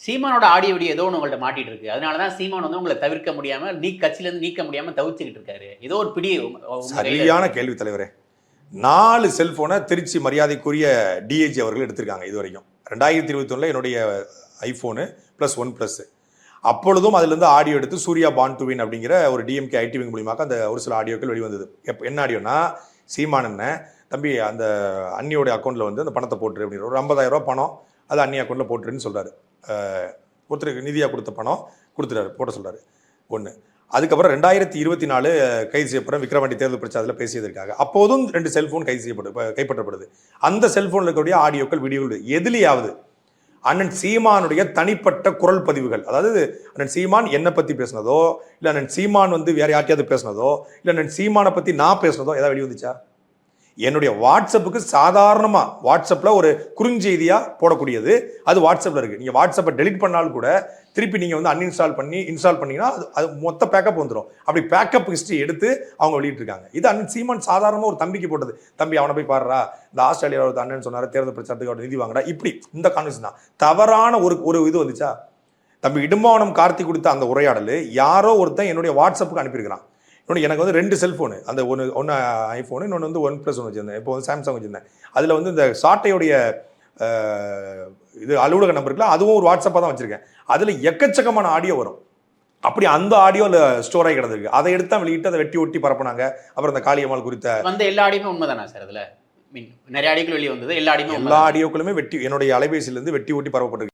சீமானோட audio video ஏதோ ஒன்று உங்கள்ட்ட மாட்டிட்டு இருக்கு. அதனாலதான் சீமான் வந்து உங்களை தவிர்க்க முடியாம கட்சியிலேருந்து நீக்க முடியாம தவிச்சுக்கிட்டு இருக்காரு. ஏதோ ஒரு பிடி சரியான கேள்வி தலைவரே. 4 செல்போனை திருச்சி மரியாதைக்குரிய டிஐஜி அவர்கள் எடுத்திருக்காங்க இது வரைக்கும். 2021 என்னுடைய ஐபோனு +1+. அப்பொழுதும் அதுலேருந்து ஆடியோ எடுத்து சூர்யா பான் டு வின் அப்படிங்கிற ஒரு டிஎம்கே ஐடிவிங் மூலியமாக அந்த ஒரு சில ஆடியோக்கள் வெளிவந்தது. என்ன ஆடியோனா, சீமான் என்ன தம்பி அந்த அண்ணியோட அக்கௌண்ட்டில் வந்து அந்த பணத்தை போட்டுரு அப்படிங்கிற ஒரு 50,000 ரூபா பணம் அது அண்ணி அக்கௌண்ட்டில் போட்டுருன்னு சொல்கிறாரு. ஒருத்தருக்கு நிதியாக கொடுத்த பணம் கொடுத்துட்டாரு, போட்ட சொல்கிறாரு. ஒன்று. அதுக்கப்புறம் 2024 கைது செய்யப்படும் விக்ரவாண்டி தேர்தல் பிரச்சாரத்தில் பேசியதற்காக அப்போதும் 2 செல்போன் கைப்பற்றப்படுது. அந்த செல்போனில் இருக்கக்கூடிய ஆடியோக்கள் வீடியோக்கள் எதுலையாவது அண்ணன் சீமானுடைய தனிப்பட்ட குரல் பதிவுகள், அதாவது அண்ணன் சீமான் என்னை பற்றி பேசினதோ, இல்லை அண்ணன் சீமான் வந்து வேற யார்ட்டையாவது பேசினதோ, இல்லை அண்ணன் சீமானை பற்றி நான் பேசினதோ ஏதாவது வெளி வந்துச்சா? என்னுடைய வாட்ஸ்அப்புக்கு சாதாரணமாக வாட்ஸ்அப்பில் ஒரு குறுஞ்செய்தியாக போடக்கூடியது அது வாட்ஸ்அப்பில் இருக்குது. நீங்கள் வாட்ஸ்அப்பை டெலிட் பண்ணாலும் கூட திருப்பி நீங்கள் வந்து அன்இன்ஸ்டால் பண்ணி இன்ஸ்டால் பண்ணிங்கன்னா அது மொத்த பேக்கப் வந்துடும். அப்படி பேக்கப் ஹிஸ்ட்ரி எடுத்து அவங்க வெளியிட்டிருக்காங்க. இது அண்ணன் சீமான் சாதாரணமாக ஒரு தம்பிக்கு போட்டது. தம்பி அவனை போய் பாடுறா, இந்த ஆஸ்திரேலியாவில் அண்ணன் சொன்னார் தேர்தல் பிரச்சாரத்துக்கு அவர் நிதி வாங்கடா, இப்படி இந்த கான்வர்சேஷன் தான். தவறான ஒரு இது வந்துச்சா? தம்பி இடும்பாவனம் கார்த்தி கொடுத்த அந்த உரையாடல் யாரோ ஒருத்தன் என்னுடைய வாட்ஸ்அப்புக்கு அனுப்பியிருக்கிறான். இன்னொன்று எனக்கு வந்து 2 செல்ஃபோனு, அந்த ஒன்று ஐஃபோனு, இன்னொன்று வந்து OnePlus வச்சுருந்தேன். இப்போ வந்து சாம்சங் வச்சுருந்தேன். அதில் வந்து இந்த சாட்டையுடைய இது அலுவலக நம்பருக்குலாம் அதுவும் ஒரு வாட்ஸ்அப்பாக தான் வச்சுருக்கேன். அதில் எக்கச்சக்கமான ஆடியோ வரும். அப்படி அந்த ஆடியோவில் ஸ்டோர் ஆகி கிடந்திருக்கு. அதை எடுத்து தான் வெளியிட்டு அதை வெட்டி ஒட்டி பரப்புனாங்க. அப்புறம் இந்த காளியம்மாள் குறித்த வந்து எல்லா ஆடியோமே உண்மைதானா சார்? அதில் நிறைய ஆடியோக்கள் வெளியே வந்தது. எல்லா ஆடியோக்களுமே வெட்டி என்னுடைய அலைபேசியிலேருந்து வெட்டி ஒட்டி பரப்பப்பட்டிருக்கு.